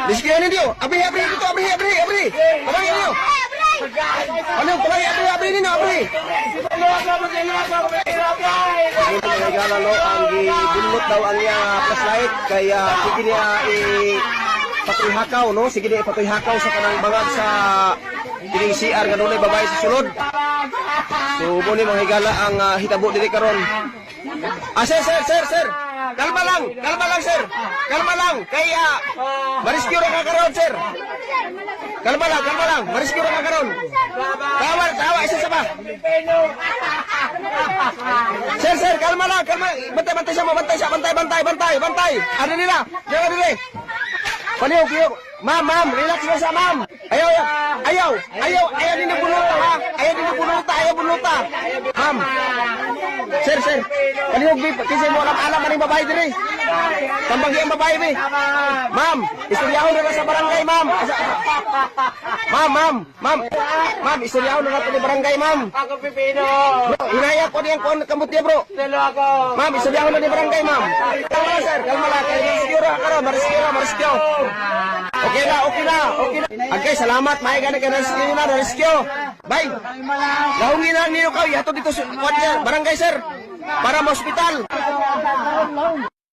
Rescue ninyo. Abri dito, abri. Pabay ninyo. Ano, pabay, abri ninyo, abri. Nagala lo ang gibunot daw ang niya flashlight kaya sige niya patuihakaw no, sige niya patuihakaw sa kanang bangag sa kining CR nga dunay babae sa sulod. So mo ni mga higala ang hitabo diri karon. Sir. Kalma lang, sir. Kalma lang. Kaya ma-rescue ra ka karon, sir. Kalma lang. Ma-rescue ra ka karon. Tawa, isa sa ba? Sir, kalma lang. Bantay siya mo, bantay. Ano nila? Diyan dili. Paliw. Ma'am, relax na sa ma'am. Ayaw din bunuta ha. Ayaw bunuta. Ma'am. Sir. Paliw kasi mo alam maning babae diri. Tambagi ang babae bi. Ma'am, istoryahon na sa barangay, ma'am. Ma'am, istoryahon na sa barangay, ma'am. Ako pipino. Bro, hinaya ko niyang kuan kamot niya, bro. Telo ako. Ma'am, istoryahon na ni barangay, ma'am. Kalma lang, sir. Kalma lang. Marescue. Okay na. Okay, salamat. May gana ka na rescue. Bye. Lahungin na ninyo kayo. Yato dito sa barangay, sir. Para ma-hospital.